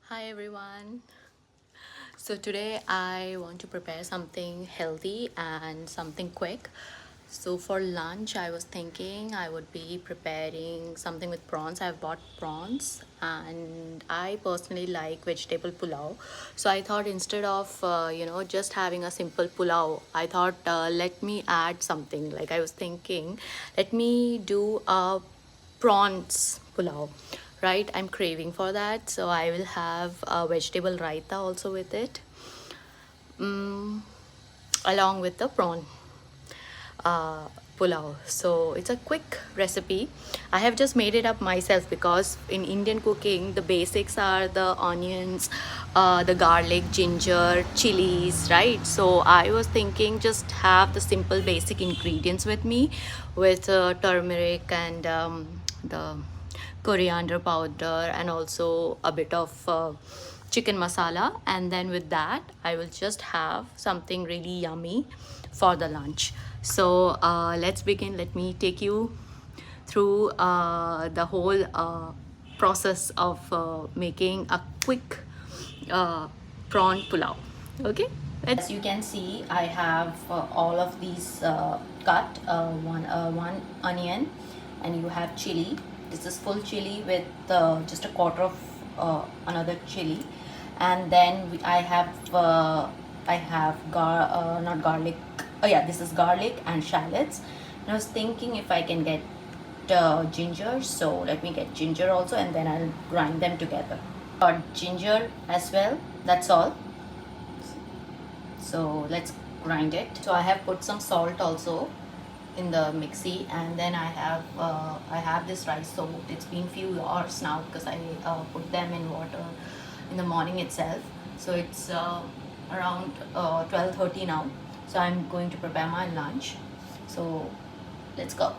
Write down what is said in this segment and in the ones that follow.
Hi everyone. So today I want to prepare something healthy and something quick. So for lunch I was thinking I would be preparing something with prawns. I've bought prawns and I personally like vegetable pulao. So I thought instead of just having a simple pulao, I thought let me add something. Like I was thinking let me do a prawns pulao, right? I'm craving for that, so I will have a vegetable raita also with it, mm, along with the prawn uh, pulao. So it's a quick recipe. I have just made it up myself because in Indian cooking the basics are the onions, the garlic, ginger, chilies, right? So I was thinking just have the simple basic ingredients with me, with turmeric and the coriander powder and also a bit of chicken masala, and then with that I will just have something really yummy for the lunch. So let's begin. Let me take you through the whole process of making a quick uh, prawn pulao. Okay, as you can see I have all of these cut, one onion, and you have chili. This is full chili with just a quarter of another chili, and then I have not garlic. Oh yeah, this is garlic and shallots. And I was thinking if I can get ginger, so let me get ginger also, and then I'll grind them together. Got ginger as well. That's all. So let's grind it. So I have put some salt also in the mixie, and then I have this rice soaked. It's been few hours now because I put them in water in the morning itself. So it's around 12:30 now. So I'm going to prepare my lunch. So let's go.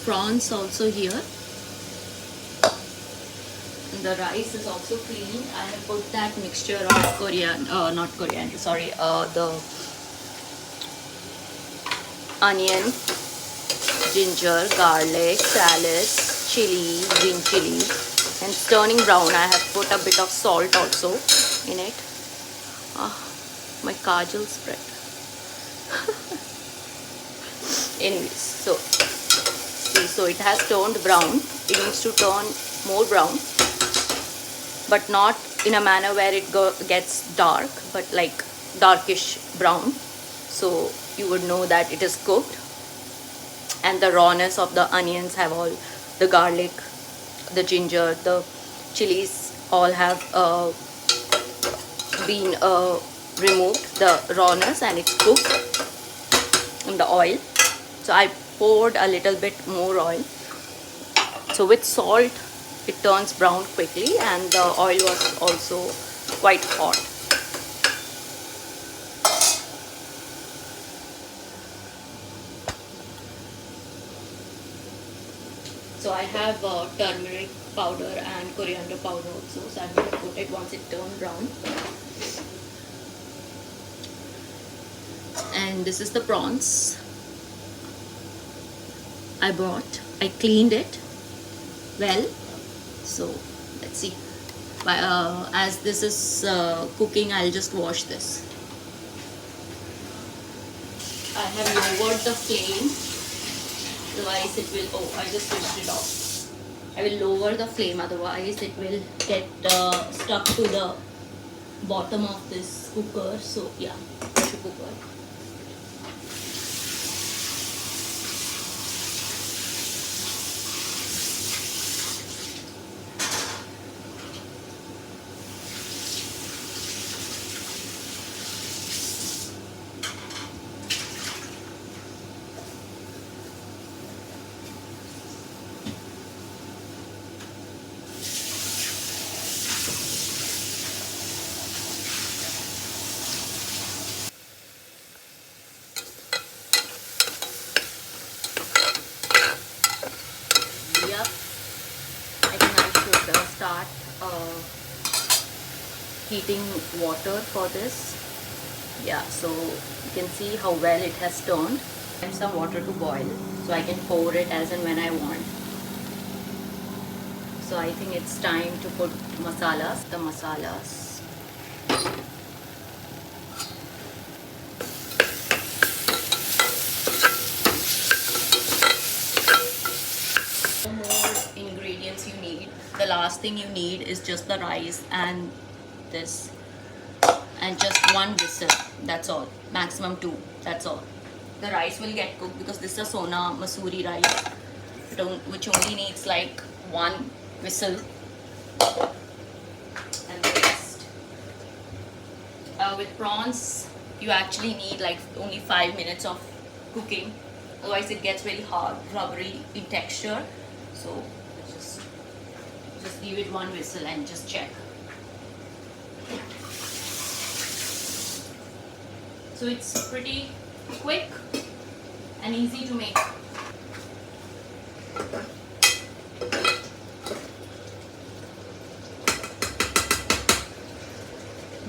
Prawns also here. The rice is also clean. I have put that mixture of coriander, not coriander, sorry, the onion, ginger, garlic, shallots, chili, green chili, and it's turning brown. I have put a bit of salt also in it. Ah, my kajal spread. Anyways, so see, so it has turned brown. It needs to turn more brown, but not in a manner where it gets dark, but like darkish brown. So you would know that it is cooked, and the rawness of the onions have all, the garlic, the ginger, the chilies all have been removed, the rawness, and it's cooked in the oil. So I poured a little bit more oil. So with salt, it turns brown quickly, and the oil was also quite hot. So I have turmeric powder and coriander powder also. So I'm going to put it once it turns brown. And this is the prawns I bought. I cleaned it well. So let's see. As this is cooking, I'll just wash this. I have lowered the flame, otherwise it will, oh, I just switched it off. I will lower the flame, otherwise it will get stuck to the bottom of this cooker. So yeah, pressure cooker. Yep, I think I should start heating water for this. Yeah, so you can see how well it has turned. And some water to boil, so I can pour it as and when I want. So I think it's time to put masalas. The masalas. No more ingredients you need. The last thing you need is just the rice and this, and just one whistle. That's all. Maximum 2. That's all. The rice will get cooked because this is a Sona Masuri rice, which only needs like 1 whistle. And the rest. With prawns, you actually need like only 5 minutes of cooking. Otherwise, it gets very hard, rubbery in texture. So just give it 1 whistle and just check. So it's pretty quick and easy to make.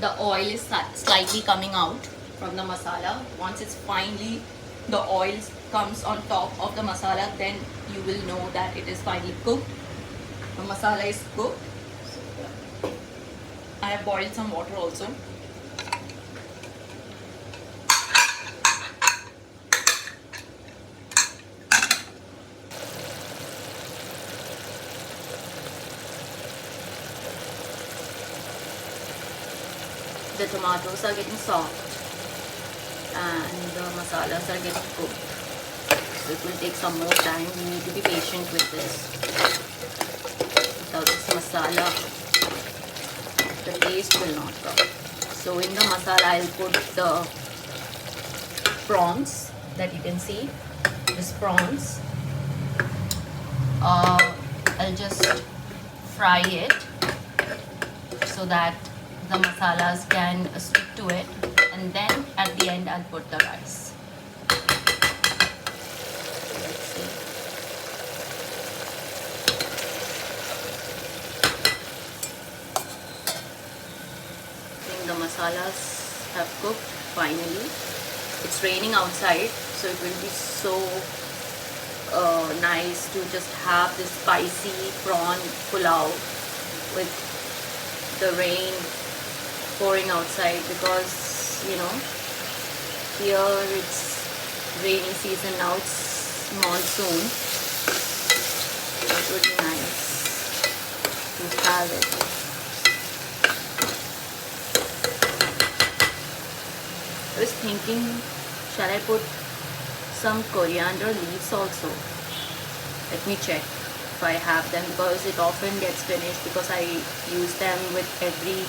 The oil is slightly coming out from the masala. Once it's finally, the oil comes on top of the masala, then you will know that it is finally cooked. The masala is cooked. I have boiled some water also. The tomatoes are getting soft and the masalas are getting cooked. So it will take some more time. We need to be patient with this. Without this masala, the taste will not come. So in the masala, I'll put the prawns that you can see. This prawns. I'll just fry it so that the masalas can stick to it, and then at the end I'll put the rice. Let's see. I think the masalas have cooked finally. It's raining outside, so it will be so nice to just have this spicy prawn pulao with the rain pouring outside, because you know here it's rainy season now, it's monsoon, so it would be nice to have it. I was thinking, shall I put some coriander leaves also? Let me check if I have them, because it often gets finished because I use them with every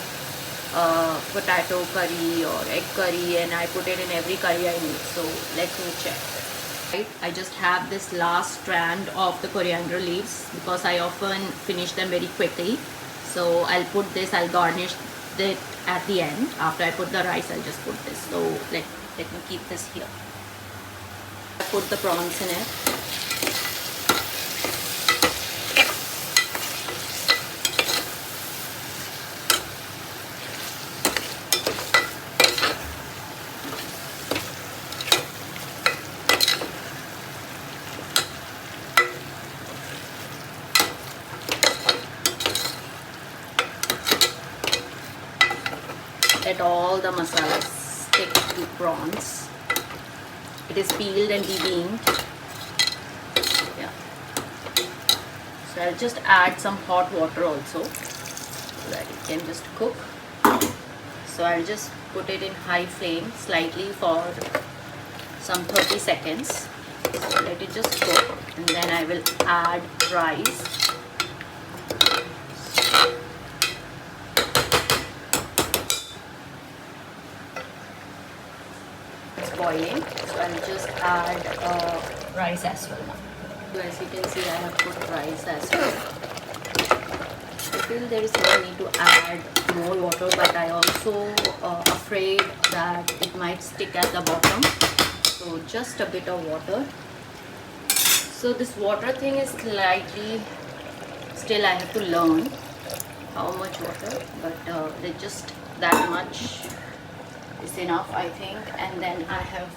potato curry or egg curry, and I put it in every curry I make. So let me check. I just have this last strand of the coriander leaves because I often finish them very quickly. So I'll put this, I'll garnish it at the end. After I put the rice, I'll just put this. So let me keep this here. I put the prawns in it. Let all the masalas stick to prawns. It is peeled and de-beamed. Yeah. So I'll just add some hot water also so that it can just cook. So I'll just put it in high flame slightly for some 30 seconds. So let it just cook, and then I will add rice. Boiling, so I'll just add rice as well now. So as you can see, I have put rice as well. I feel there is no need to add more water, but I also afraid that it might stick at the bottom, so just a bit of water. So this water thing is slightly, still I have to learn how much water, but just that much is enough, I think. And then I have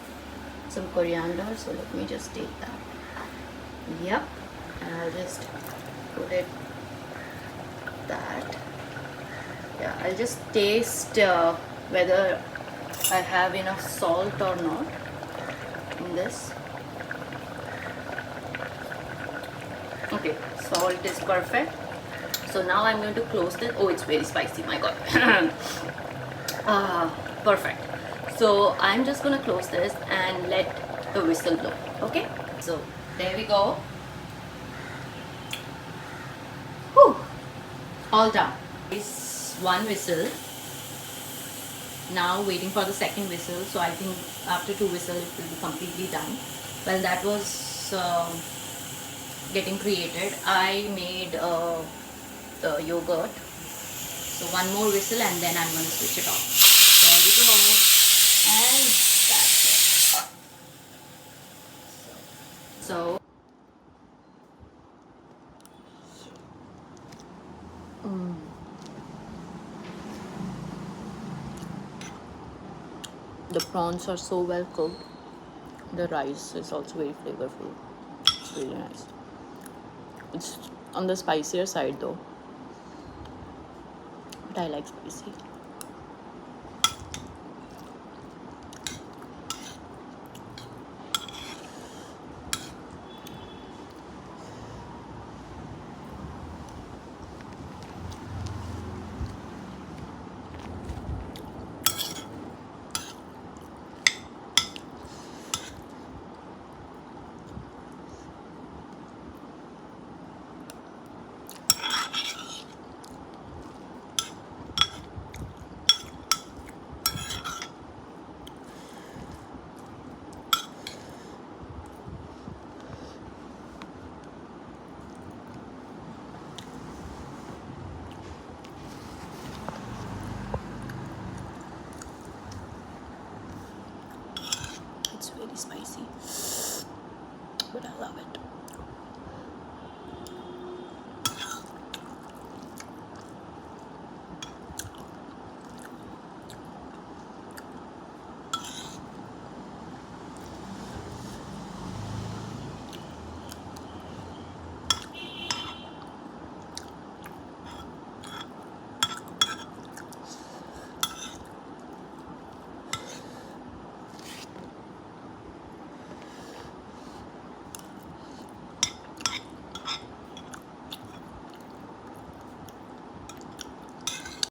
some coriander, so let me just take that. Yep, and I'll just put it that. Yeah, I'll just taste whether I have enough salt or not in this. Okay, salt is perfect. So now I'm going to close this. Oh, it's very spicy, my god. Perfect. So I'm just gonna close this and let the whistle blow. Okay, so there we go. Whew. All done. It's one whistle. Now waiting for the second whistle. So I think after 2 whistles it will be completely done. Well, that was getting created. I made the yogurt. So one more whistle and then I'm going to switch it off. There we go. And that's it. So the prawns are so well cooked. The rice is also very flavorful. It's really nice. It's on the spicier side though, but I like spicy. It's very spicy, but I love it.